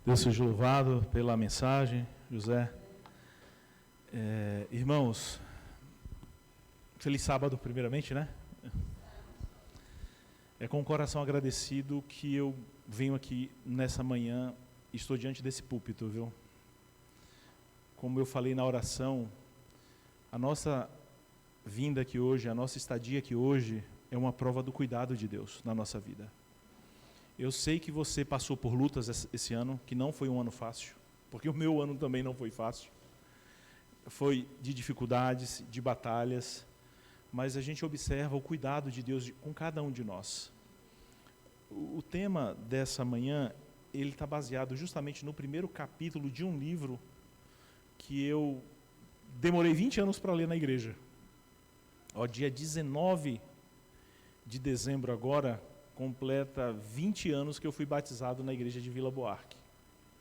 Deus seja louvado pela mensagem, José. Irmãos, feliz sábado primeiramente, né? É com o coração agradecido que eu venho aqui nessa manhã e estou diante desse púlpito, viu? Como eu falei na oração, a nossa vinda aqui hoje, a nossa estadia aqui hoje é uma prova do cuidado de Deus na nossa vida. Eu sei que você passou por lutas esse ano, que não foi um ano fácil, porque o meu ano também não foi fácil. Foi de dificuldades, de batalhas, mas a gente observa o cuidado de Deus com cada um de nós. O tema dessa manhã, ele está baseado justamente no primeiro capítulo de um livro que eu demorei 20 anos para ler na igreja. Dia 19 de dezembro agora, completa 20 anos que eu fui batizado na igreja de Vila Buarque.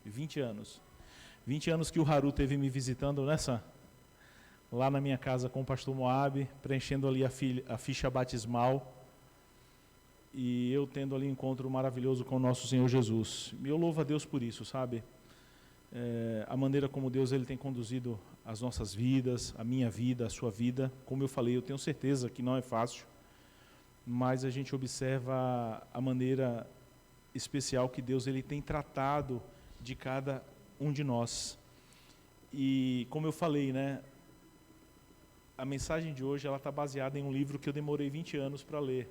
20 anos. 20 anos que o Haru teve me visitando lá na minha casa com o pastor Moab, preenchendo ali a ficha batismal, e eu tendo ali um encontro maravilhoso com o nosso Senhor Jesus. E eu louvo a Deus por isso, sabe? A maneira como Deus ele tem conduzido as nossas vidas, a minha vida, a sua vida. Como eu falei, eu tenho certeza que não é fácil, mas a gente observa a maneira especial que Deus ele tem tratado de cada um de nós. E como eu falei, né, a mensagem de hoje ela está baseada em um livro que eu demorei 20 anos para ler.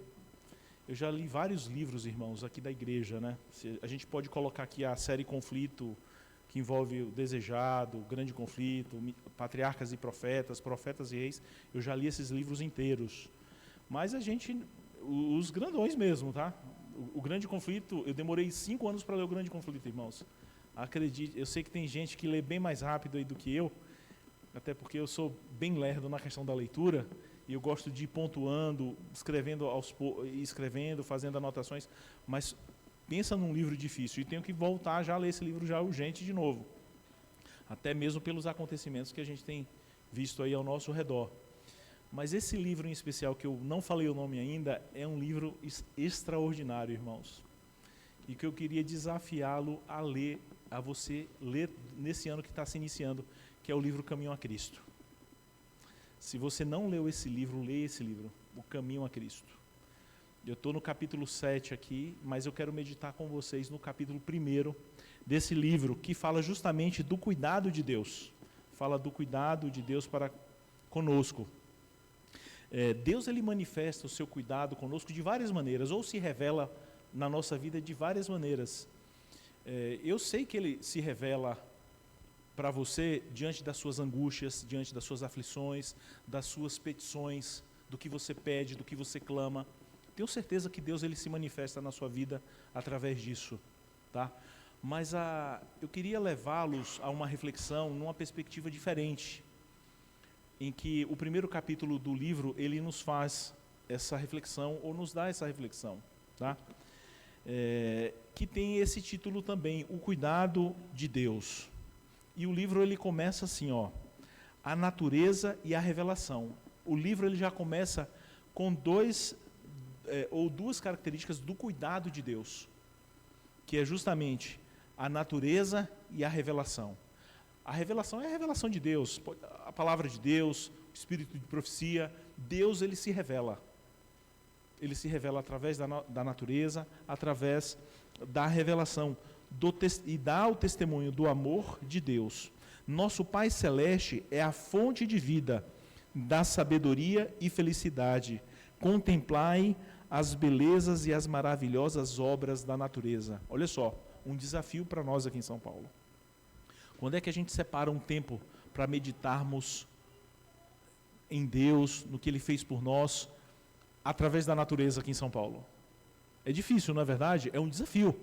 Eu já li vários livros, irmãos, aqui da igreja, né? A gente pode colocar aqui a série Conflito, que envolve o Desejado, o Grande Conflito, Patriarcas e Profetas, Profetas e Reis. Eu já li esses livros inteiros. Mas os grandões mesmo, tá? O Grande Conflito, eu demorei 5 anos para ler o Grande Conflito, irmãos. Acredite, eu sei que tem gente que lê bem mais rápido aí do que eu, até porque eu sou bem lerdo na questão da leitura, e eu gosto de ir pontuando, escrevendo, fazendo anotações, mas pensa num livro difícil, e tenho que voltar já a ler esse livro já urgente de novo, até mesmo pelos acontecimentos que a gente tem visto aí ao nosso redor. Mas esse livro em especial, que eu não falei o nome ainda, é um livro extraordinário, irmãos. E que eu queria desafiá-lo a você ler nesse ano que está se iniciando, que é o livro Caminho a Cristo. Se você não leu esse livro, leia esse livro, O Caminho a Cristo. Eu estou no capítulo 7 aqui, mas eu quero meditar com vocês no capítulo 1 desse livro, que fala justamente do cuidado de Deus. Fala do cuidado de Deus para conosco. Deus ele manifesta o seu cuidado conosco de várias maneiras, ou se revela na nossa vida de várias maneiras. Eu sei que ele se revela para você diante das suas angústias, diante das suas aflições, das suas petições, do que você pede, do que você clama. Tenho certeza que Deus ele se manifesta na sua vida através disso, tá? Mas eu queria levá-los a uma reflexão numa perspectiva diferente, em que o primeiro capítulo do livro, ele nos faz essa reflexão, ou nos dá essa reflexão, tá? Que tem esse título também, O Cuidado de Deus. E o livro ele começa assim, A Natureza e a Revelação. O livro ele já começa com duas características do cuidado de Deus, que é justamente a natureza e a revelação. A revelação é a revelação de Deus, a palavra de Deus, o espírito de profecia. Deus ele se revela. Ele se revela através da natureza, através da revelação, e dá o testemunho do amor de Deus. Nosso Pai Celeste é a fonte de vida, da sabedoria e felicidade. Contemplai as belezas e as maravilhosas obras da natureza. Olha só, um desafio para nós aqui em São Paulo. Quando é que a gente separa um tempo para meditarmos em Deus, no que Ele fez por nós, através da natureza aqui em São Paulo? É difícil, não é verdade? É um desafio.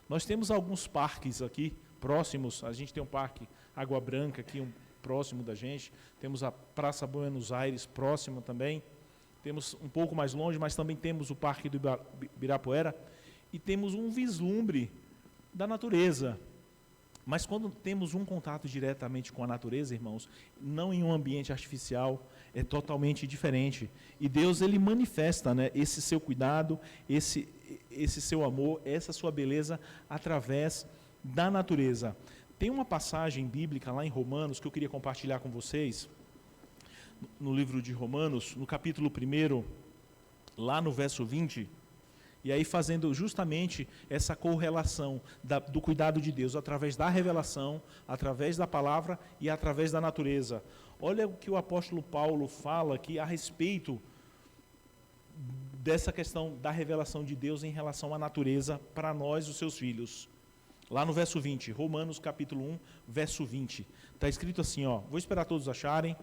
Nós temos alguns parques aqui próximos. A gente tem um parque Água Branca aqui próximo da gente. Temos a Praça Buenos Aires próxima também. Temos um pouco mais longe, mas também temos o Parque do Ibirapuera. E temos um vislumbre da natureza. Mas quando temos um contato diretamente com a natureza, irmãos, não em um ambiente artificial, é totalmente diferente. E Deus ele manifesta, né, esse seu cuidado, esse seu amor, essa sua beleza através da natureza. Tem uma passagem bíblica lá em Romanos que eu queria compartilhar com vocês, no livro de Romanos, no capítulo 1, lá no verso 20, e aí fazendo justamente essa correlação do cuidado de Deus através da revelação, através da palavra e através da natureza. Olha o que o apóstolo Paulo fala aqui a respeito dessa questão da revelação de Deus em relação à natureza para nós, os seus filhos. Lá no verso 20, Romanos capítulo 1, verso 20. Está escrito assim, ó, vou esperar todos acharem.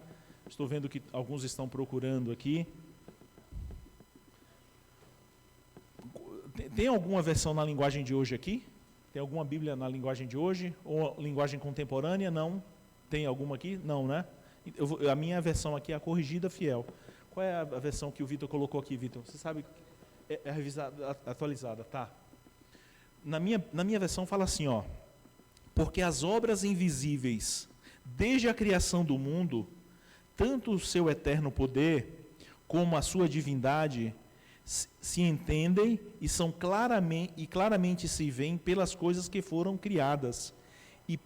Estou vendo que alguns estão procurando aqui. Tem alguma versão na linguagem de hoje aqui? Tem alguma Bíblia na linguagem de hoje? Ou linguagem contemporânea? Não. Tem alguma aqui? Não, né? A minha versão aqui é a corrigida fiel. Qual é a versão que o Vitor colocou aqui, Vitor? Você sabe? É revisada, atualizada, tá? Na minha versão fala assim, ó. Porque as obras invisíveis, desde a criação do mundo, tanto o seu eterno poder, como a sua divindade, se entendem e são claramente se veem pelas coisas que foram criadas, e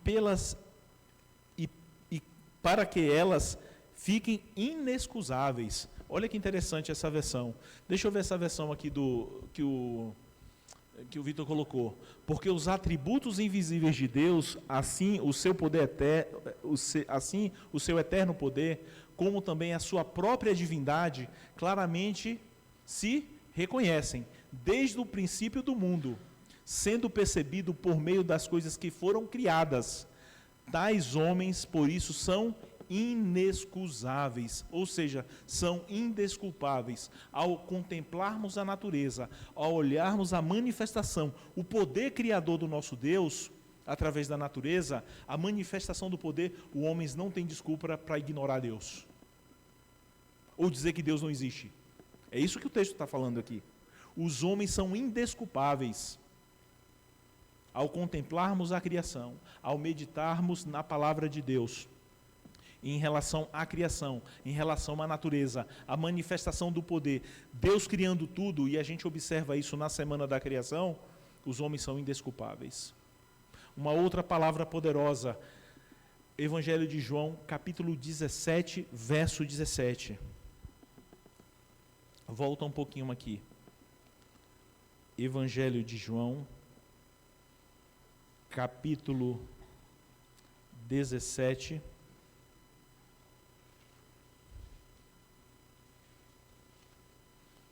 para que elas fiquem inexcusáveis. Olha que interessante essa versão. Deixa eu ver essa versão aqui que o Vitor colocou. Porque os atributos invisíveis de Deus, assim o seu poder assim o seu eterno poder, como também a sua própria divindade, claramente se reconhecem desde o princípio do mundo, sendo percebido por meio das coisas que foram criadas. Tais homens, por isso, são inexcusáveis, ou seja, são indesculpáveis. Ao contemplarmos a natureza, ao olharmos a manifestação, o poder criador do nosso Deus, através da natureza, a manifestação do poder, os homens não têm desculpa para ignorar Deus, ou dizer que Deus não existe. É isso que o texto está falando aqui. Os homens são indesculpáveis. Ao contemplarmos a criação, ao meditarmos na palavra de Deus, em relação à criação, em relação à natureza, a manifestação do poder, Deus criando tudo, e a gente observa isso na semana da criação, os homens são indesculpáveis. Uma outra palavra poderosa, Evangelho de João, capítulo 17, verso 17. Volta um pouquinho aqui. Evangelho de João, capítulo 17,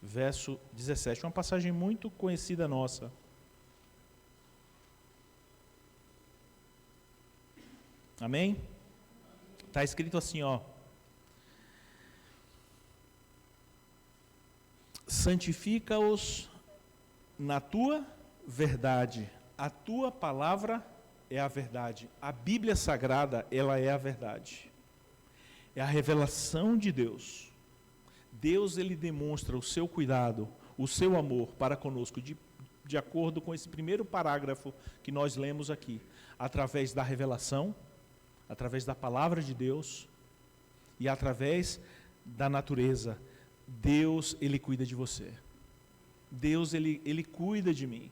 verso 17. Uma passagem muito conhecida nossa. Amém? Está escrito assim, ó. Santifica-os na tua verdade. A tua palavra é a verdade. A Bíblia Sagrada, ela é a verdade. É a revelação de Deus. Deus, ele demonstra o seu cuidado, o seu amor para conosco, de acordo com esse primeiro parágrafo que nós lemos aqui, através da revelação, através da palavra de Deus e através da natureza. Deus, ele cuida de você. Deus, ele cuida de mim.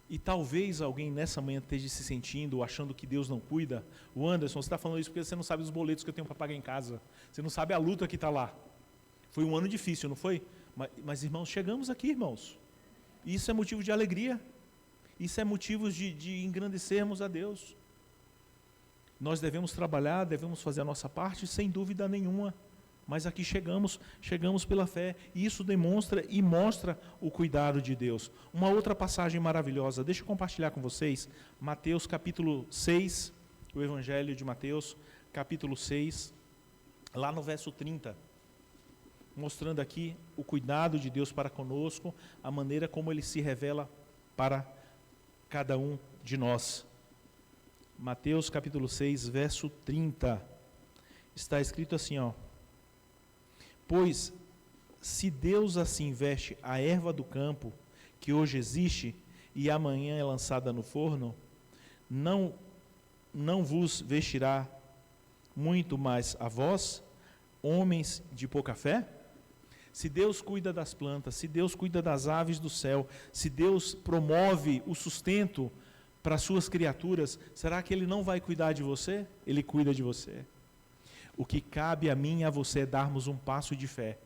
E talvez alguém nessa manhã esteja se sentindo, achando que Deus não cuida. O Anderson, você está falando isso porque você não sabe os boletos que eu tenho para pagar em casa. Você não sabe a luta que está lá. Foi um ano difícil, não foi? Mas irmãos, chegamos aqui, irmãos. Isso é motivo de alegria. Isso é motivo de engrandecermos a Deus. Nós devemos trabalhar, devemos fazer a nossa parte, sem dúvida nenhuma. Mas aqui chegamos pela fé, e isso demonstra e mostra o cuidado de Deus. Uma outra passagem maravilhosa, deixa eu compartilhar com vocês, Mateus capítulo 6, o Evangelho de Mateus, capítulo 6, lá no verso 30, mostrando aqui o cuidado de Deus para conosco, a maneira como Ele se revela para cada um de nós. Mateus capítulo 6, verso 30, está escrito assim, ó. Pois, se Deus assim veste a erva do campo, que hoje existe, e amanhã é lançada no forno, não vos vestirá muito mais a vós, homens de pouca fé? Se Deus cuida das plantas, se Deus cuida das aves do céu, se Deus promove o sustento para as suas criaturas, será que Ele não vai cuidar de você? Ele cuida de você. O que cabe a mim e a você é darmos um passo de fé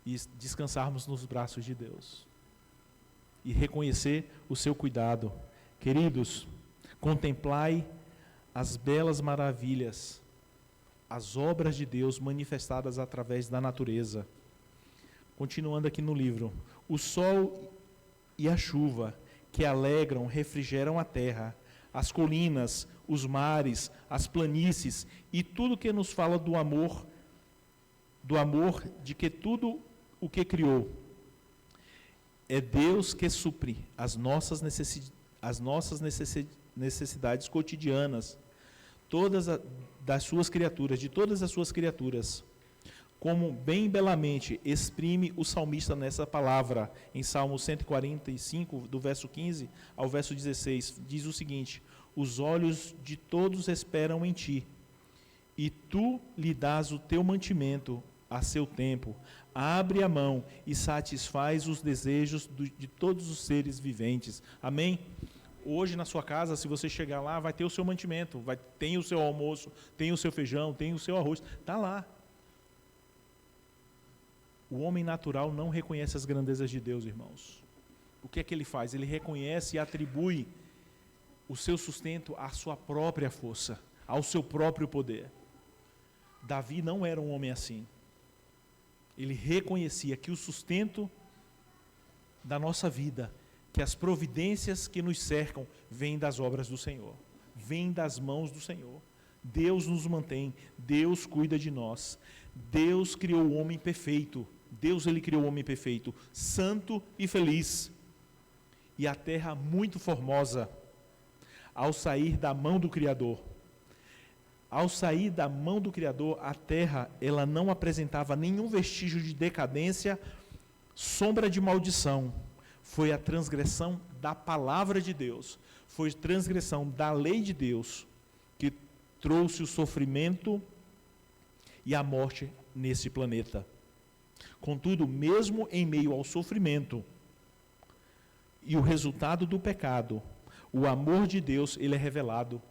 e descansarmos nos braços de Deus e reconhecer o seu cuidado. Queridos, contemplai as belas maravilhas, as obras de Deus manifestadas através da natureza. Continuando aqui no livro, o sol e a chuva que alegram, refrigeram a terra, as colinas, os mares, as planícies e tudo que nos fala do amor de que tudo o que criou. É Deus que supre as nossas necessidades cotidianas, das suas criaturas, de todas as suas criaturas. Como bem belamente exprime o salmista nessa palavra, em Salmo 145, do verso 15 ao verso 16, diz o seguinte: os olhos de todos esperam em ti, e tu lhe dás o teu mantimento a seu tempo. Abre a mão e satisfaz os desejos de todos os seres viventes. Amém? Hoje na sua casa, se você chegar lá, vai ter o seu mantimento, tem o seu almoço, tem o seu feijão, tem o seu arroz, está lá. O homem natural não reconhece as grandezas de Deus, irmãos. O que é que ele faz? Ele reconhece e atribui o seu sustento à sua própria força, ao seu próprio poder. Davi não era um homem assim. Ele reconhecia que o sustento da nossa vida, que as providências que nos cercam, vêm das obras do Senhor, vêm das mãos do Senhor. Deus nos mantém, Deus cuida de nós. Deus criou o homem perfeito. Ele criou o homem perfeito, santo e feliz. E a terra muito formosa, ao sair da mão do Criador. Ao sair da mão do Criador, a terra, ela não apresentava nenhum vestígio de decadência, sombra de maldição. Foi a transgressão da palavra de Deus, foi transgressão da lei de Deus, que trouxe o sofrimento e a morte nesse planeta. Contudo, mesmo em meio ao sofrimento e o resultado do pecado, o amor de Deus, ele é revelado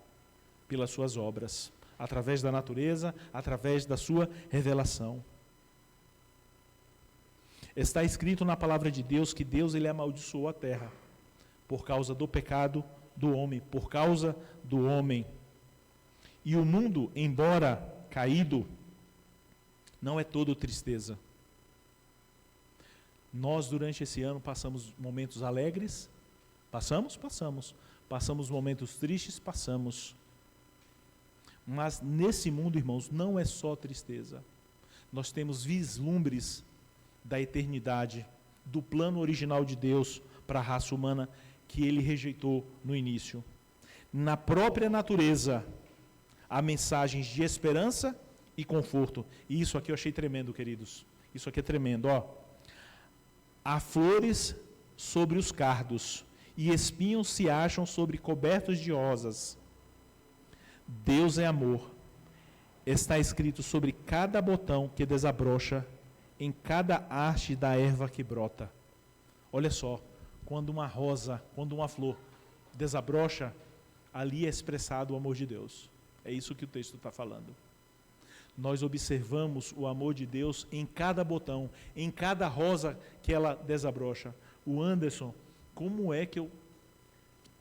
pelas suas obras, através da natureza, através da sua revelação. Está escrito na palavra de Deus que Deus, ele amaldiçoou a terra por causa do pecado do homem, por causa do homem. E o mundo, embora caído, não é todo tristeza. Nós, durante esse ano, passamos momentos alegres, passamos. Passamos momentos tristes, passamos. Mas nesse mundo, irmãos, não é só tristeza. Nós temos vislumbres da eternidade, do plano original de Deus para a raça humana, que ele rejeitou no início. Na própria natureza, há mensagens de esperança e conforto. E isso aqui eu achei tremendo, queridos. Isso aqui é tremendo, ó. Há flores sobre os cardos, e espinhos se acham sobre cobertos de rosas. Deus é amor. Está escrito sobre cada botão que desabrocha, em cada haste da erva que brota. Olha só, quando uma rosa, quando uma flor desabrocha, ali é expressado o amor de Deus. É isso que o texto está falando. Nós observamos o amor de Deus em cada botão, em cada rosa que ela desabrocha. O Anderson, como é que eu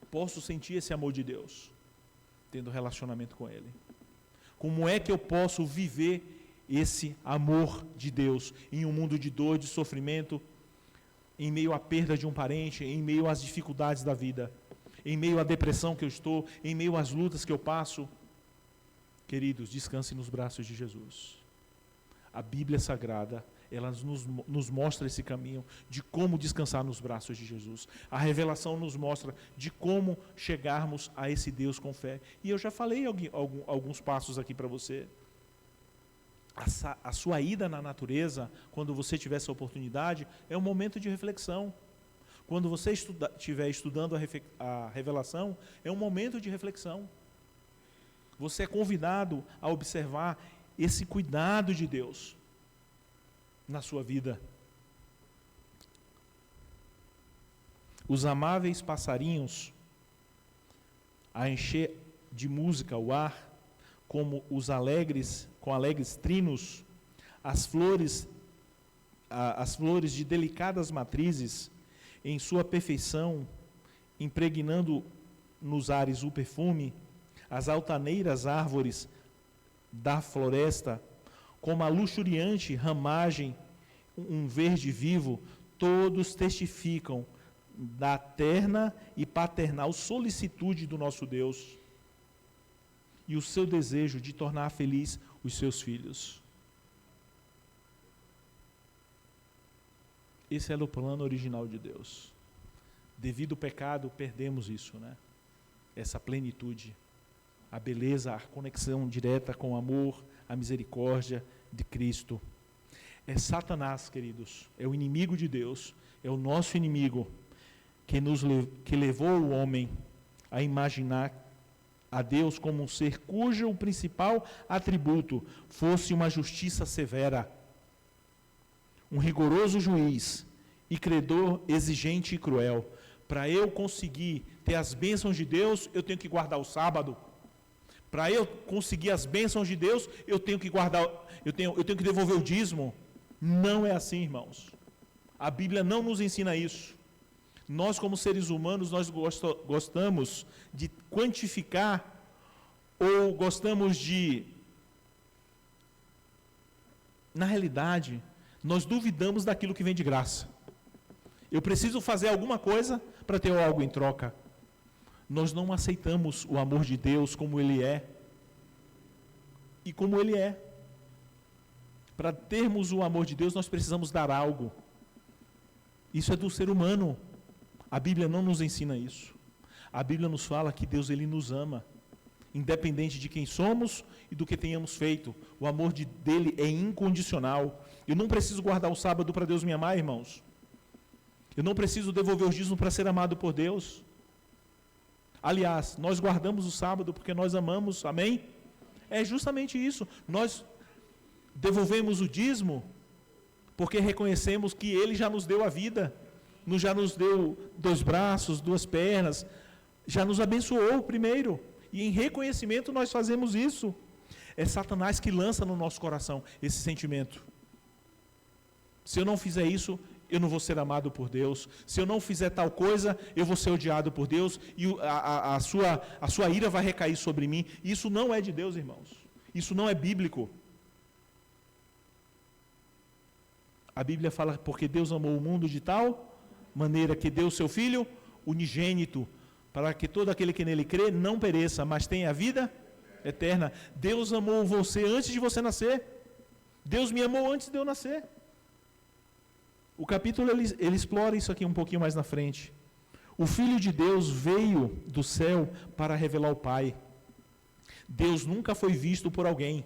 posso sentir esse amor de Deus? Tendo relacionamento com Ele. Como é que eu posso viver esse amor de Deus em um mundo de dor, de sofrimento, em meio à perda de um parente, em meio às dificuldades da vida, em meio à depressão que eu estou, em meio às lutas que eu passo? Queridos, descanse nos braços de Jesus. A Bíblia Sagrada, ela nos mostra esse caminho de como descansar nos braços de Jesus. A revelação nos mostra de como chegarmos a esse Deus com fé. E eu já falei alguns passos aqui para você. A sua ida na natureza, quando você tiver essa oportunidade, é um momento de reflexão. Quando você estiver estudando a revelação, é um momento de reflexão. Você é convidado a observar esse cuidado de Deus na sua vida. Os amáveis passarinhos a encher de música o ar, como com alegres trinos, as flores de delicadas matrizes, em sua perfeição, impregnando nos ares o perfume, as altaneiras árvores da floresta, como a luxuriante ramagem, um verde vivo, todos testificam da terna e paternal solicitude do nosso Deus e o seu desejo de tornar feliz os seus filhos. Esse era o plano original de Deus. Devido ao pecado, perdemos isso, né? Essa plenitude, a beleza, a conexão direta com o amor, a misericórdia de Cristo. É Satanás, queridos, é o inimigo de Deus, é o nosso inimigo, que levou o homem a imaginar a Deus como um ser cujo principal atributo fosse uma justiça severa, um rigoroso juiz e credor exigente e cruel. Para eu conseguir ter as bênçãos de Deus, eu tenho que guardar o sábado. Para eu conseguir as bênçãos de Deus, eu tenho que que devolver o dízimo. Não é assim, irmãos. A Bíblia não nos ensina isso. Nós, como seres humanos, nós gostamos de quantificar ou gostamos de... Na realidade, nós duvidamos daquilo que vem de graça. Eu preciso fazer alguma coisa para ter algo em troca. Nós não aceitamos o amor de Deus como Ele é. E como Ele é. Para termos o amor de Deus, nós precisamos dar algo. Isso é do ser humano. A Bíblia não nos ensina isso. A Bíblia nos fala que Deus, Ele nos ama, independente de quem somos e do que tenhamos feito. O amor dele é incondicional. Eu não preciso guardar o sábado para Deus me amar, irmãos. Eu não preciso devolver o dízimo para ser amado por Deus. Aliás, nós guardamos o sábado porque nós amamos, amém? É justamente isso. Nós devolvemos o dízimo porque reconhecemos que Ele já nos deu a vida, já nos deu 2 braços, 2 pernas, já nos abençoou primeiro. E em reconhecimento nós fazemos isso. É Satanás que lança no nosso coração esse sentimento. Se eu não fizer isso, eu não vou ser amado por Deus. Se eu não fizer tal coisa, eu vou ser odiado por Deus e a sua ira vai recair sobre mim. Isso não é de Deus, irmãos. Isso não é bíblico. A Bíblia fala, porque Deus amou o mundo de tal maneira que deu o seu Filho unigênito, para que todo aquele que nele crê não pereça, mas tenha a vida eterna. Deus amou você antes de você nascer. Deus me amou antes de eu nascer. O capítulo ele explora isso aqui um pouquinho mais na frente. O Filho de Deus veio do céu para revelar o Pai. Deus nunca foi visto por alguém.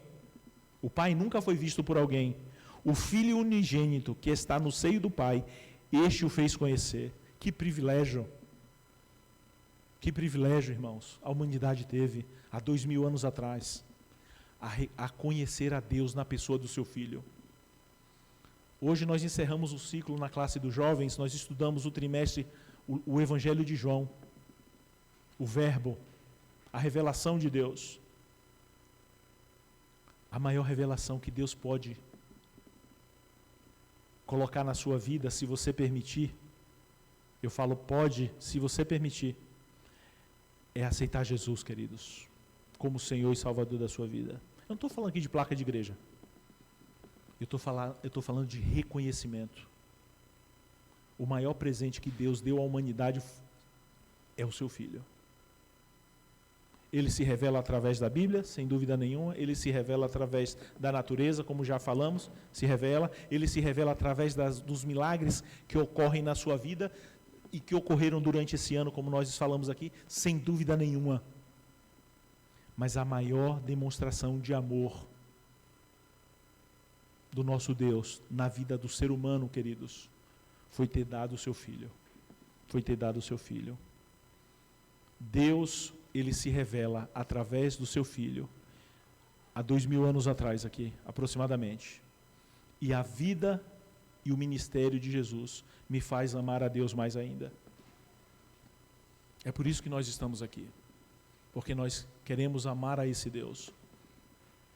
O Pai nunca foi visto por alguém. O Filho unigênito que está no seio do Pai, este o fez conhecer. Que privilégio! Que privilégio, irmãos, a humanidade teve há 2000 anos atrás, a conhecer a Deus na pessoa do seu Filho. Hoje nós encerramos o ciclo na classe dos jovens, nós estudamos o trimestre, o Evangelho de João, o Verbo, a revelação de Deus. A maior revelação que Deus pode colocar na sua vida, se você permitir, eu falo pode, se você permitir, é aceitar Jesus, queridos, como Senhor e Salvador da sua vida. Eu não estou falando aqui de placa de igreja. Eu estou falando de reconhecimento. O maior presente que Deus deu à humanidade é o seu Filho. Ele se revela através da Bíblia, sem dúvida nenhuma. Ele se revela através da natureza, como já falamos, se revela. Ele se revela através dos milagres que ocorrem na sua vida e que ocorreram durante esse ano, como nós falamos aqui, sem dúvida nenhuma. Mas a maior demonstração de amor do nosso Deus na vida do ser humano, queridos, foi ter dado o seu Filho. Foi ter dado o seu Filho. Deus, Ele se revela através do seu Filho, há 2000 anos atrás aqui, aproximadamente. E a vida e o ministério de Jesus me faz amar a Deus mais ainda. É por isso que nós estamos aqui. porque nós queremos amar a esse Deus.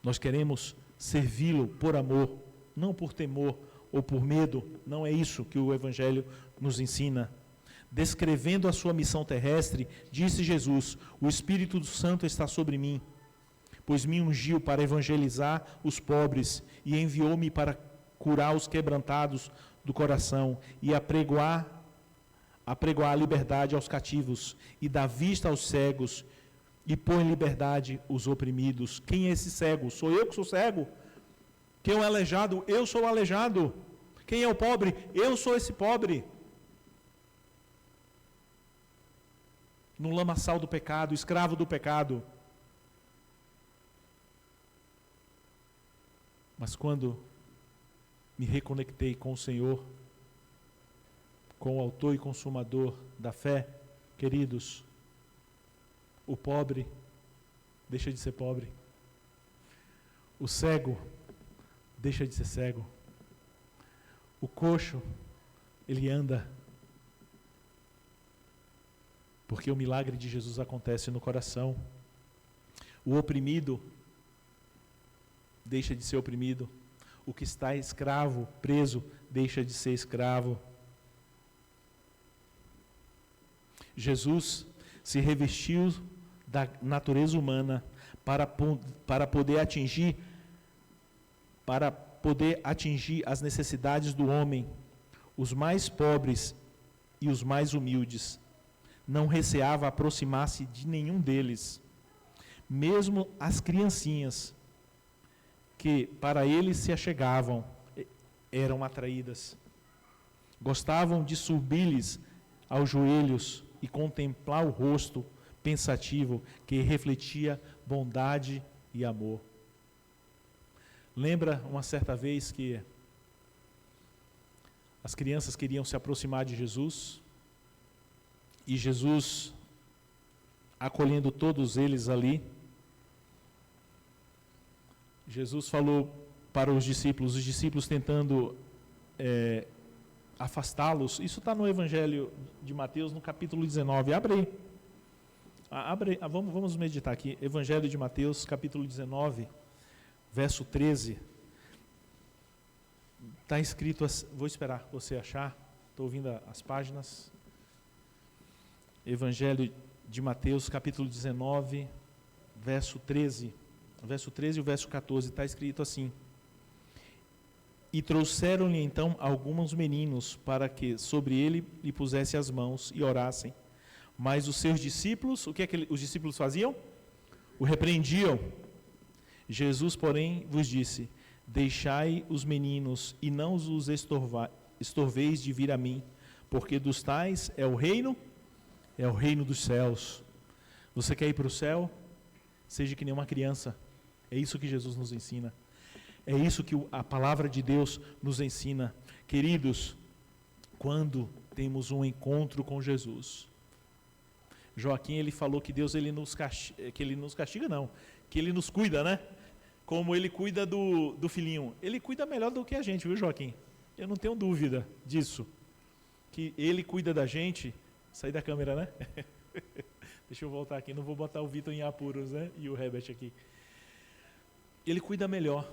Nós queremos servi-lo por amor, não por temor ou por medo. Não é isso que o Evangelho nos ensina. Descrevendo a sua missão terrestre, disse Jesus: o Espírito Santo está sobre mim, pois me ungiu para evangelizar os pobres e enviou-me para curar os quebrantados do coração e apregoar a liberdade aos cativos e dar vista aos cegos e pôr em liberdade os oprimidos. Quem é esse cego? Sou eu que sou cego. Quem é o aleijado? Eu sou o aleijado. Quem é o pobre? Eu sou esse pobre. No lamaçal do pecado, escravo do pecado. Mas quando me reconectei com o Senhor, com o autor e consumador da fé, queridos, o pobre deixa de ser pobre. O cego deixa de ser cego. O coxo, ele anda. Porque o milagre de Jesus acontece no coração. O oprimido deixa de ser oprimido. O que está escravo, preso, deixa de ser escravo. Jesus se revestiu da natureza humana para poder atingir as necessidades do homem, os mais pobres e os mais humildes. Não receava aproximar-se de nenhum deles, mesmo as criancinhas que para ele se achegavam eram atraídas. Gostavam de subir-lhes aos joelhos e contemplar o rosto pensativo que refletia bondade e amor. Lembra uma certa vez que as crianças queriam se aproximar de Jesus e Jesus, acolhendo todos eles ali, Jesus falou para os discípulos tentando afastá-los. Isso está no Evangelho de Mateus, no capítulo 19. Abre aí. Vamos meditar aqui. Evangelho de Mateus, capítulo 19, verso 13. Está escrito, vou esperar você achar, estou ouvindo as páginas. Evangelho de Mateus, capítulo 19, verso 13. O verso 13 e o verso 14 está escrito assim: e trouxeram-lhe então alguns meninos para que sobre ele lhe pusesse as mãos e orassem. Mas os seus discípulos, o que é que os discípulos faziam? O repreendiam. Jesus, porém, vos disse: deixai os meninos e não os estorveis de vir a mim, porque dos tais é o reino dos céus. Você quer ir para o céu? Seja que nem uma criança. É isso que Jesus nos ensina. É isso que a palavra de Deus nos ensina. Queridos, quando temos um encontro com Jesus, Joaquim, ele falou que Deus ele nos castiga, não, que ele nos cuida, né? Como ele cuida do filhinho. Ele cuida melhor do que a gente, viu, Joaquim? Eu não tenho dúvida disso. Que ele cuida da gente. Sair da câmera, né? Deixa eu voltar aqui, não vou botar o Vitor em apuros, né? E o Herbert aqui. Ele cuida melhor.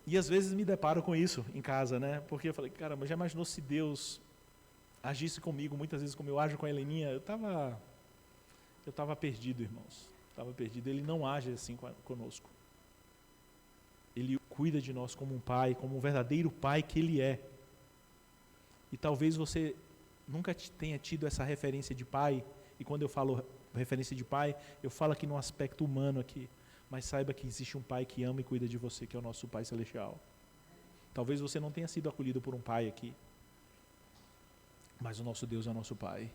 E às vezes me deparo com isso em casa, né? Porque eu falei, caramba, já imaginou se Deus agisse comigo, muitas vezes como eu ajo com a Heleninha? Eu estava perdido, irmãos. Estava perdido. Ele não age assim conosco. Ele cuida de nós como um pai, como um verdadeiro pai que ele é. E talvez você nunca tenha tido essa referência de pai, e quando eu falo referência de pai, eu falo aqui no aspecto humano aqui, mas saiba que existe um pai que ama e cuida de você, que é o nosso Pai Celestial. Talvez você não tenha sido acolhido por um pai aqui, mas o nosso Deus é o nosso Pai.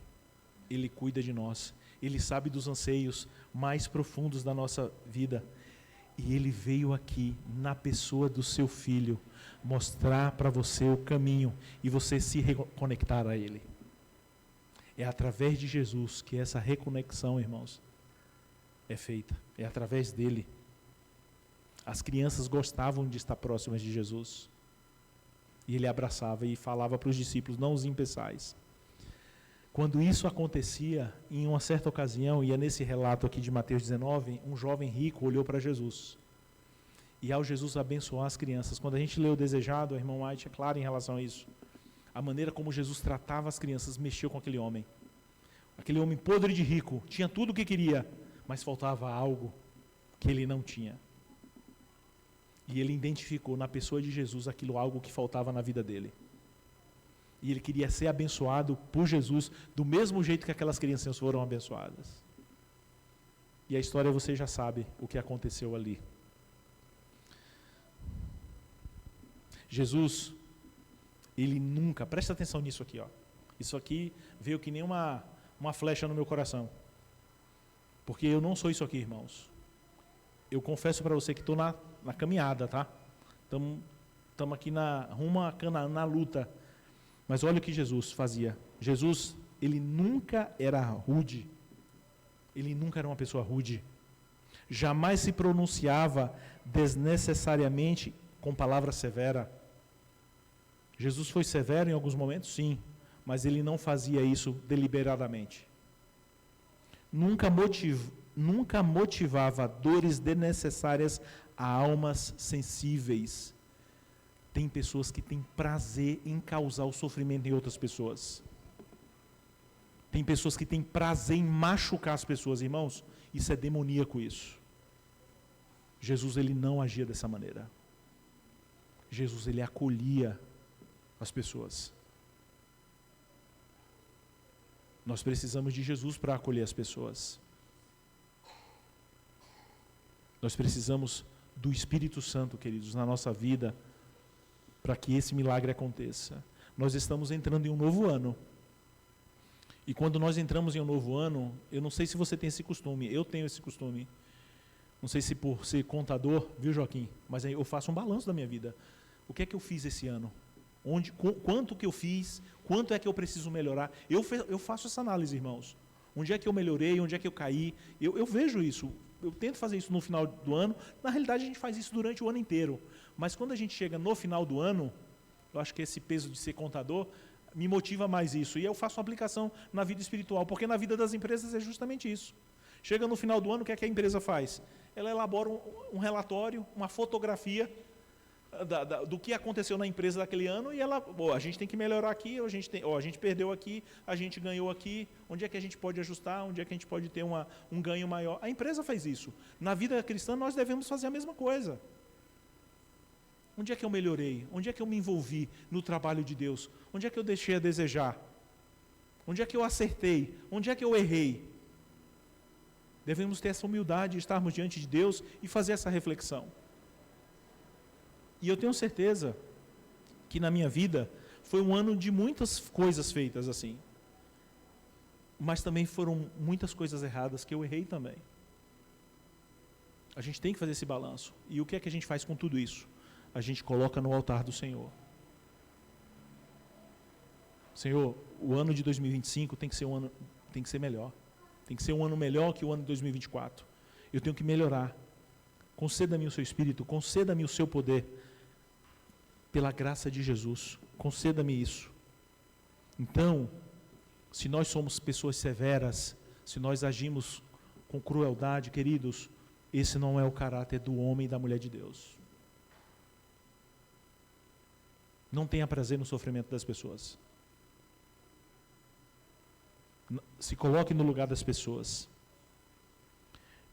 Ele cuida de nós, Ele sabe dos anseios mais profundos da nossa vida, e Ele veio aqui, na pessoa do seu Filho, mostrar para você o caminho, e você se reconectar a Ele. É através de Jesus que essa reconexão, irmãos, é feita. É através dele. As crianças gostavam de estar próximas de Jesus. E ele abraçava e falava para os discípulos: não os impeçais. Quando isso acontecia, em uma certa ocasião, e é nesse relato aqui de Mateus 19, um jovem rico olhou para Jesus. E ao Jesus abençoar as crianças, quando a gente lê o desejado, a irmã White é clara em relação a isso. A maneira como Jesus tratava as crianças mexeu com aquele homem. Aquele homem podre de rico, tinha tudo o que queria, mas faltava algo que ele não tinha. E ele identificou na pessoa de Jesus aquilo algo que faltava na vida dele. E ele queria ser abençoado por Jesus do mesmo jeito que aquelas crianças foram abençoadas. E a história você já sabe o que aconteceu ali. Jesus, ele nunca, presta atenção nisso aqui, ó. Isso aqui veio que nem uma flecha no meu coração. Porque eu não sou isso aqui, irmãos. Eu confesso para você que estou na caminhada, tá? Estamos aqui rumo na luta. Mas olha o que Jesus fazia. Jesus, ele nunca era rude. Ele nunca era uma pessoa rude. Jamais se pronunciava desnecessariamente com palavra severa. Jesus foi severo em alguns momentos? Sim. Mas ele não fazia isso deliberadamente. Nunca motivava dores desnecessárias a almas sensíveis. Tem pessoas que têm prazer em causar o sofrimento em outras pessoas. Tem pessoas que têm prazer em machucar as pessoas, irmãos. Isso é demoníaco, isso. Jesus, ele não agia dessa maneira. Jesus, ele acolhia as pessoas. Nós precisamos de Jesus para acolher as pessoas. Nós precisamos do Espírito Santo, queridos, na nossa vida, para que esse milagre aconteça. Nós estamos entrando em um novo ano. E quando nós entramos em um novo ano, eu não sei se você tem esse costume, eu tenho esse costume. Não sei se por ser contador, viu, Joaquim? Mas eu faço um balanço da minha vida. O que é que eu fiz esse ano? Quanto que eu fiz? Quanto é que eu preciso melhorar? Eu faço essa análise, irmãos. Onde é que eu melhorei? Onde é que eu caí? Eu vejo isso. Eu tento fazer isso no final do ano. Na realidade, a gente faz isso durante o ano inteiro. Mas quando a gente chega no final do ano, eu acho que esse peso de ser contador me motiva mais isso. E eu faço uma aplicação na vida espiritual, porque na vida das empresas é justamente isso. Chega no final do ano, o que é que a empresa faz? Ela elabora um relatório, uma fotografia do que aconteceu na empresa daquele ano e a gente tem que melhorar aqui, a gente perdeu aqui, a gente ganhou aqui, onde é que a gente pode ajustar, onde é que a gente pode ter um ganho maior. A empresa faz isso. Na vida cristã, nós devemos fazer a mesma coisa. Onde é que eu melhorei? Onde é que eu me envolvi no trabalho de Deus? Onde é que eu deixei a desejar? Onde é que eu acertei? Onde é que eu errei? Devemos ter essa humildade de estarmos diante de Deus e fazer essa reflexão. E eu tenho certeza que na minha vida foi um ano de muitas coisas feitas assim. Mas também foram muitas coisas erradas que eu errei também. A gente tem que fazer esse balanço. E o que é que a gente faz com tudo isso? A gente coloca no altar do Senhor. Senhor, o ano de 2025 tem que ser melhor. Tem que ser um ano melhor que o ano de 2024. Eu tenho que melhorar. Conceda-me o seu Espírito, conceda-me o seu poder. Pela graça de Jesus, conceda-me isso. Então, se nós somos pessoas severas, se nós agimos com crueldade, queridos, esse não é o caráter do homem e da mulher de Deus. Não tenha prazer no sofrimento das pessoas. Se coloque no lugar das pessoas.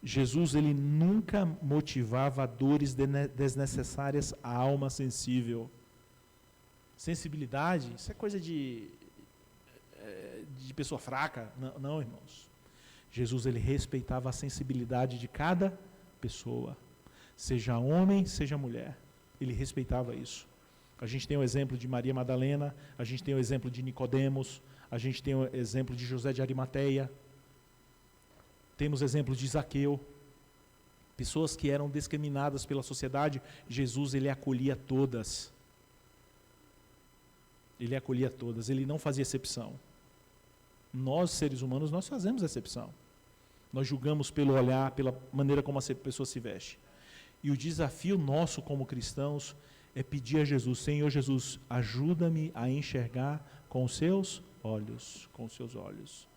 Jesus, ele nunca motivava dores desnecessárias à alma sensível. Sensibilidade, isso é coisa de pessoa fraca. Não, irmãos. Jesus, ele respeitava a sensibilidade de cada pessoa. Seja homem, seja mulher. Ele respeitava isso. A gente tem o exemplo de Maria Madalena, a gente tem o exemplo de Nicodemos, a gente tem o exemplo de José de Arimateia, temos exemplos de Zaqueu, pessoas que eram discriminadas pela sociedade. Jesus, ele acolhia todas. Ele acolhia todas, ele não fazia exceção. Nós, seres humanos, nós fazemos exceção. Nós julgamos pelo olhar, pela maneira como a pessoa se veste. E o desafio nosso como cristãos é pedir a Jesus: Senhor Jesus, ajuda-me a enxergar com os seus olhos, com os seus olhos.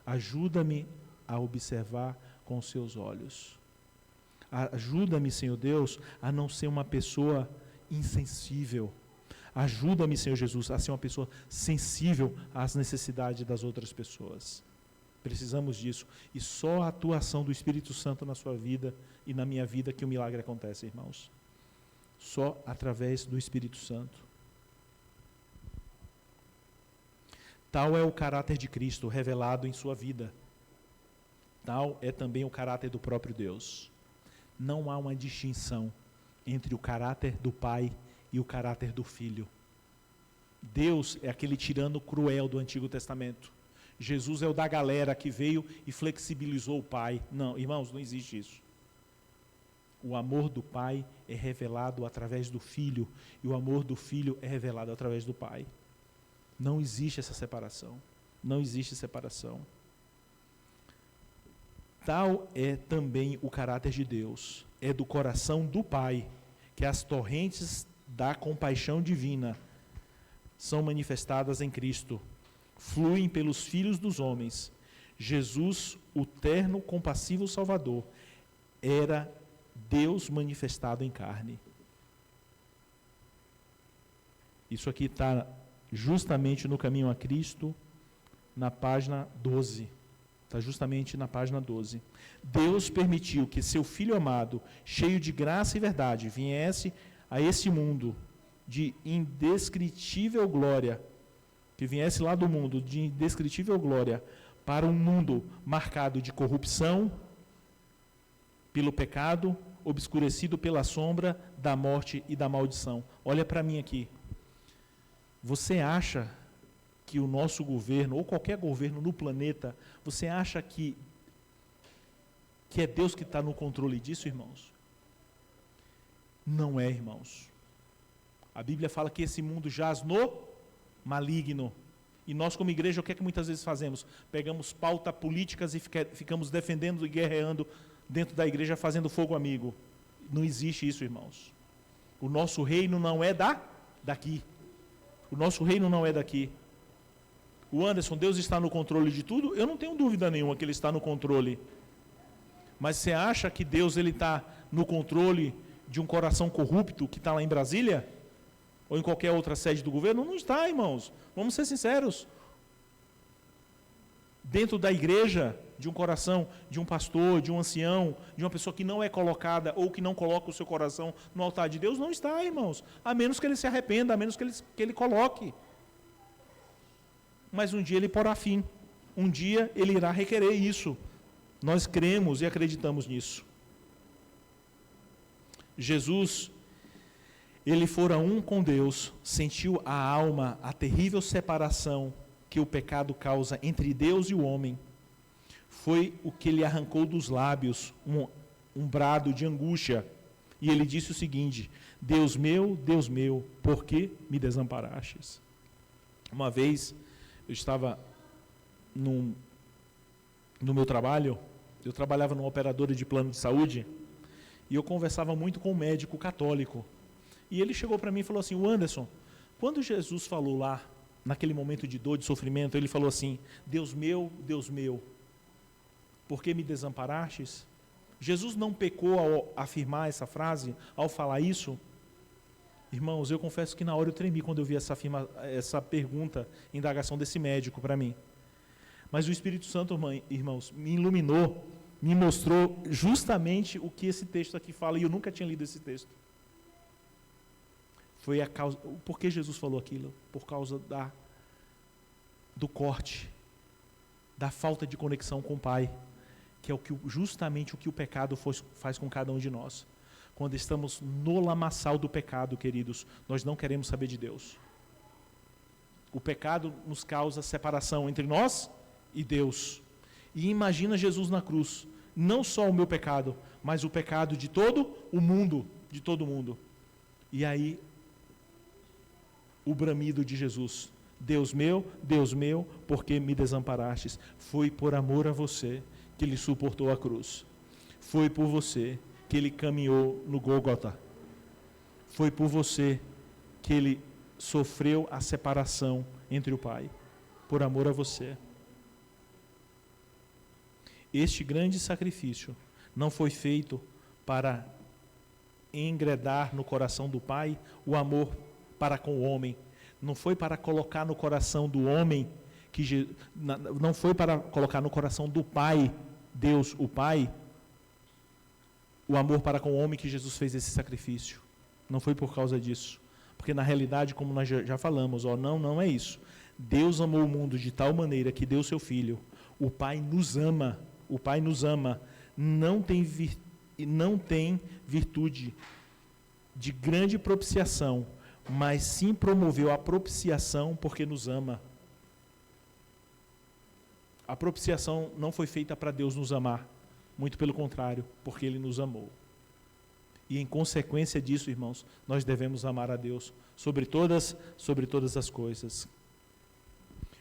Ajuda-me a observar com os seus olhos. Ajuda-me, Senhor Deus, a não ser uma pessoa insensível. Ajuda-me, Senhor Jesus, a ser uma pessoa sensível às necessidades das outras pessoas. Precisamos disso. E só a atuação do Espírito Santo na sua vida e na minha vida que o milagre acontece, irmãos. Só através do Espírito Santo. Tal é o caráter de Cristo revelado em sua vida. Tal é também o caráter do próprio Deus. Não há uma distinção entre o caráter do Pai e o caráter do Filho. Deus é aquele tirano cruel do Antigo Testamento. Jesus é o da galera que veio e flexibilizou o Pai. Não, irmãos, não existe isso. O amor do Pai é revelado através do Filho, e o amor do Filho é revelado através do Pai. Não existe essa separação. Não existe separação. Tal é também o caráter de Deus. É do coração do Pai que as torrentes da compaixão divina são manifestadas em Cristo. Fluem pelos filhos dos homens. Jesus, o terno compassivo Salvador, era Deus manifestado em carne. Isso aqui está justamente no Caminho a Cristo, na página 12. Está justamente na página 12. Deus permitiu que seu Filho amado, cheio de graça e verdade, viesse a esse mundo de indescritível glória, que viesse lá do mundo de indescritível glória, para um mundo marcado de corrupção, pelo pecado, obscurecido pela sombra da morte e da maldição. Olha para mim aqui. Você acha que o nosso governo, ou qualquer governo no planeta, você acha que é Deus que está no controle disso, irmãos? Não é, irmãos. A Bíblia fala que esse mundo jaz no maligno. E nós, como igreja, o que é que muitas vezes fazemos? Pegamos pautas políticas e ficamos defendendo e guerreando dentro da igreja, fazendo fogo amigo. Não existe isso, irmãos. O nosso reino não é daqui. O nosso reino não é daqui. O Anderson, Deus está no controle de tudo? Eu não tenho dúvida nenhuma que Ele está no controle. Mas você acha que Deus está no controle de um coração corrupto que está lá em Brasília? Ou em qualquer outra sede do governo? Não está, irmãos. Vamos ser sinceros. Dentro da igreja, de um coração, de um pastor, de um ancião, de uma pessoa que não é colocada ou que não coloca o seu coração no altar de Deus, não está, irmãos. A menos que ele se arrependa, a menos que ele coloque. Mas um dia ele porá fim. Um dia ele irá requerer isso. Nós cremos e acreditamos nisso. Jesus, ele fora um com Deus, sentiu a alma, a terrível separação que o pecado causa entre Deus e o homem. Foi o que lhe arrancou dos lábios um brado de angústia. E ele disse o seguinte: Deus meu, por que me desamparastes? Uma vez, eu estava no meu trabalho, eu trabalhava numa operadora de plano de saúde, e eu conversava muito com um médico católico. E ele chegou para mim e falou assim: o Anderson, quando Jesus falou lá, naquele momento de dor, de sofrimento, ele falou assim: Deus meu, por que me desamparastes? Jesus não pecou ao afirmar essa frase, ao falar isso? Irmãos, eu confesso que na hora eu tremi quando eu vi essa pergunta, indagação desse médico para mim. Mas o Espírito Santo, irmãos, me iluminou, me mostrou justamente o que esse texto aqui fala, e eu nunca tinha lido esse texto. Foi a causa. Por que Jesus falou aquilo? Por causa do corte, da falta de conexão com o Pai, que é justamente o que o pecado faz com cada um de nós. Quando estamos no lamaçal do pecado, queridos, nós não queremos saber de Deus. O pecado nos causa separação entre nós e Deus. E imagina Jesus na cruz, não só o meu pecado, mas o pecado de todo o mundo, de todo mundo. E aí, o bramido de Jesus: Deus meu, por que me desamparastes? Foi por amor a você que Ele suportou a cruz. Foi por você que Ele caminhou no Gólgota. Foi por você que Ele sofreu a separação entre o Pai. por amor a você. Este grande sacrifício não foi feito para engredar no coração do Pai o amor para com o homem. Não foi para colocar no coração do homem, não foi para colocar no coração do Pai, Deus, o Pai, o amor para com o homem que Jesus fez esse sacrifício. Não foi por causa disso. Porque na realidade, como nós já falamos, não é isso. Deus amou o mundo de tal maneira que deu seu Filho. O Pai nos ama. O Pai nos ama. Não tem virtude de grande propiciação, mas sim promoveu a propiciação porque nos ama. A propiciação não foi feita para Deus nos amar, muito pelo contrário, porque Ele nos amou. E em consequência disso, irmãos, nós devemos amar a Deus sobre todas as coisas.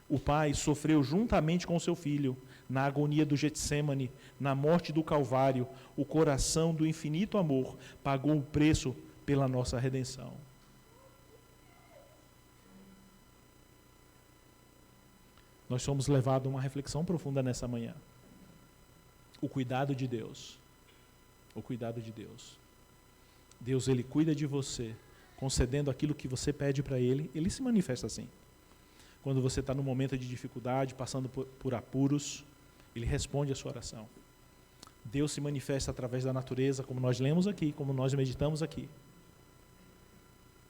O Pai sofreu juntamente com o seu Filho, na agonia do Getsêmani, na morte do Calvário. O coração do infinito amor pagou o preço pela nossa redenção. Nós somos levados a uma reflexão profunda nessa manhã. O cuidado de Deus. O cuidado de Deus. Deus, Ele cuida de você, concedendo aquilo que você pede para Ele. Ele se manifesta assim. Quando você está num momento de dificuldade, passando por apuros, Ele responde a sua oração. Deus se manifesta através da natureza, como nós lemos aqui, como nós meditamos aqui.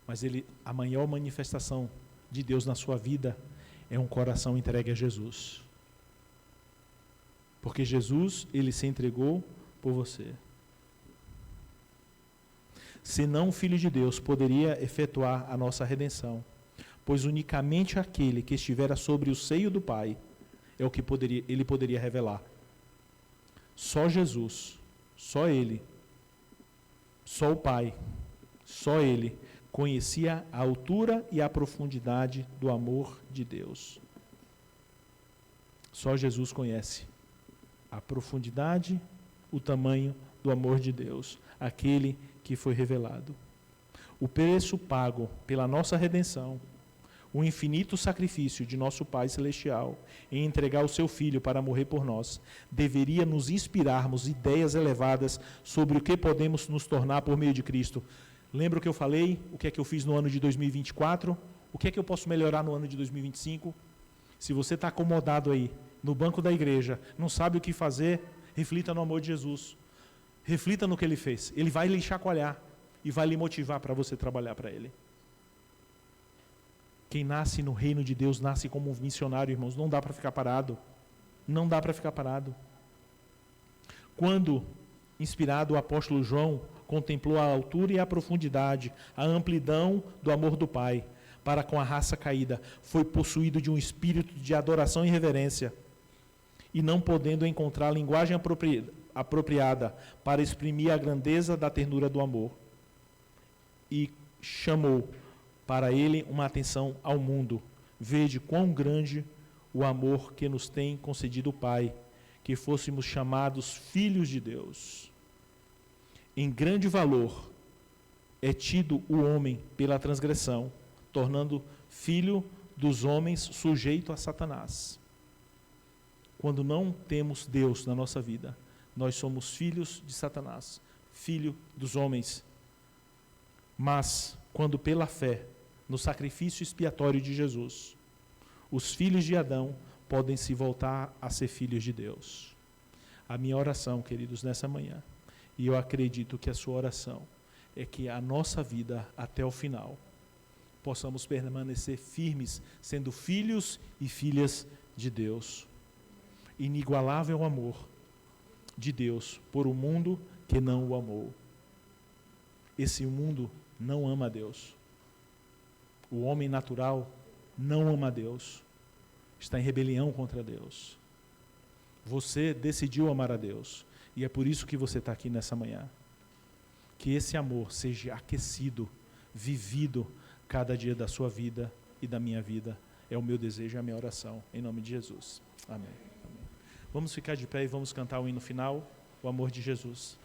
Mas a maior manifestação de Deus na sua vida é um coração entregue a Jesus. Porque Jesus, Ele se entregou por você. Senão o Filho de Deus poderia efetuar a nossa redenção, pois unicamente aquele que estivera sobre o seio do Pai é o que Ele poderia revelar. Só Jesus, só Ele, só o Pai, só Ele conhecia a altura e a profundidade do amor de Deus. Só Jesus conhece a profundidade, o tamanho do amor de Deus, aquele que foi revelado. O preço pago pela nossa redenção, o infinito sacrifício de nosso Pai Celestial em entregar o seu Filho para morrer por nós, deveria nos inspirarmos ideias elevadas sobre o que podemos nos tornar por meio de Cristo. Lembra o que eu falei? O que é que eu fiz no ano de 2024? O que é que eu posso melhorar no ano de 2025? Se você está acomodado aí, no banco da igreja, não sabe o que fazer, reflita no amor de Jesus. Reflita no que Ele fez. Ele vai lhe chacoalhar e vai lhe motivar para você trabalhar para Ele. Quem nasce no reino de Deus, nasce como um missionário, irmãos. Não dá para ficar parado. Não dá para ficar parado. Quando, inspirado, o apóstolo João contemplou a altura e a profundidade, a amplidão do amor do Pai para com a raça caída, foi possuído de um espírito de adoração e reverência, e não podendo encontrar a linguagem apropriada para exprimir a grandeza da ternura do amor, e chamou para ele uma atenção ao mundo. Vede quão grande o amor que nos tem concedido o Pai, que fôssemos chamados filhos de Deus. Em grande valor é tido o homem pela transgressão, tornando filho dos homens sujeito a Satanás. Quando não temos Deus na nossa vida, nós somos filhos de Satanás, filho dos homens. Mas, quando pela fé, no sacrifício expiatório de Jesus, os filhos de Adão podem se voltar a ser filhos de Deus. A minha oração, queridos, nessa manhã, e eu acredito que a sua oração, é que a nossa vida, até o final, possamos permanecer firmes, sendo filhos e filhas de Deus. Inigualável amor de Deus por um mundo que não o amou. Esse mundo não ama a Deus. O homem natural não ama a Deus. Está em rebelião contra Deus. Você decidiu amar a Deus. E é por isso que você está aqui nessa manhã. Que esse amor seja aquecido, vivido cada dia da sua vida e da minha vida. É o meu desejo e a minha oração. Em nome de Jesus. Amém. Amém. Vamos ficar de pé e vamos cantar o hino final, o amor de Jesus.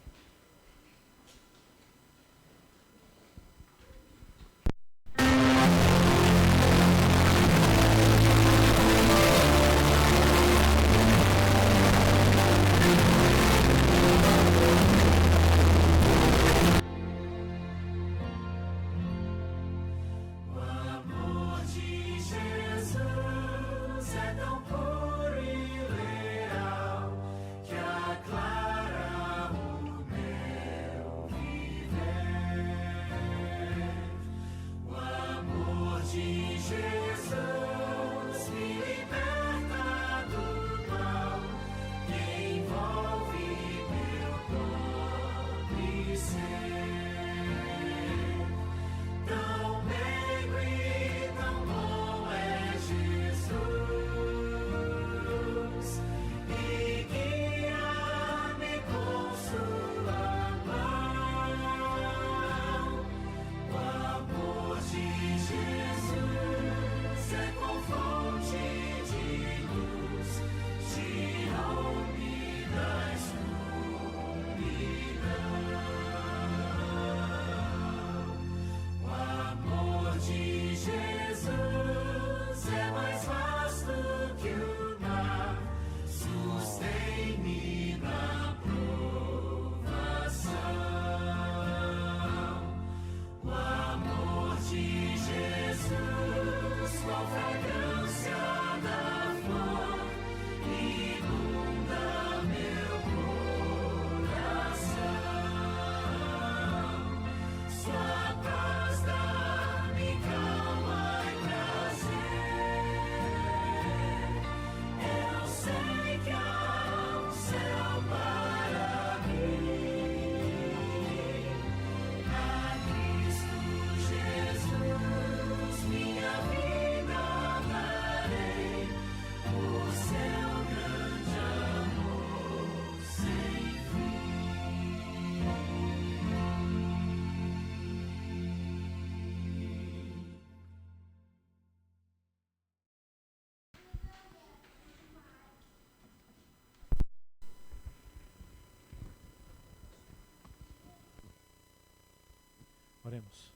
Oremos.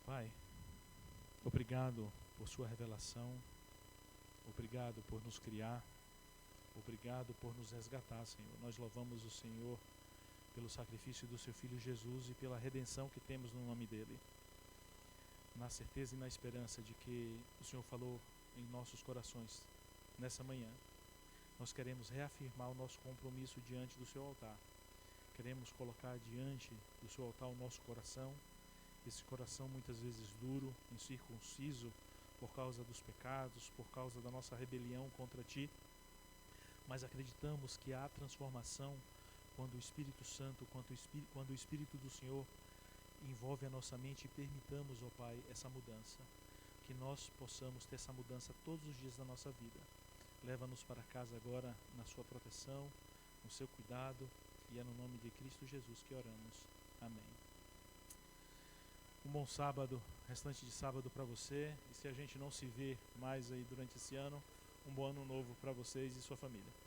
Pai, obrigado por sua revelação, obrigado por nos criar, obrigado por nos resgatar, Senhor. Nós louvamos o Senhor pelo sacrifício do seu Filho Jesus e pela redenção que temos no nome dele. Na certeza e na esperança de que o Senhor falou em nossos corações nessa manhã, nós queremos reafirmar o nosso compromisso diante do seu altar. Queremos colocar diante do seu altar o nosso coração, esse coração muitas vezes duro, incircunciso, por causa dos pecados, por causa da nossa rebelião contra ti. Mas acreditamos que há transformação quando o Espírito Santo, quando o Espírito do Senhor envolve a nossa mente e permitamos, ó Pai, essa mudança. Que nós possamos ter essa mudança todos os dias da nossa vida. Leva-nos para casa agora na sua proteção, no seu cuidado, e é no nome de Cristo Jesus que oramos. Amém. Um bom sábado, restante de sábado para você, e se a gente não se vê mais aí durante esse ano, um bom ano novo para vocês e sua família.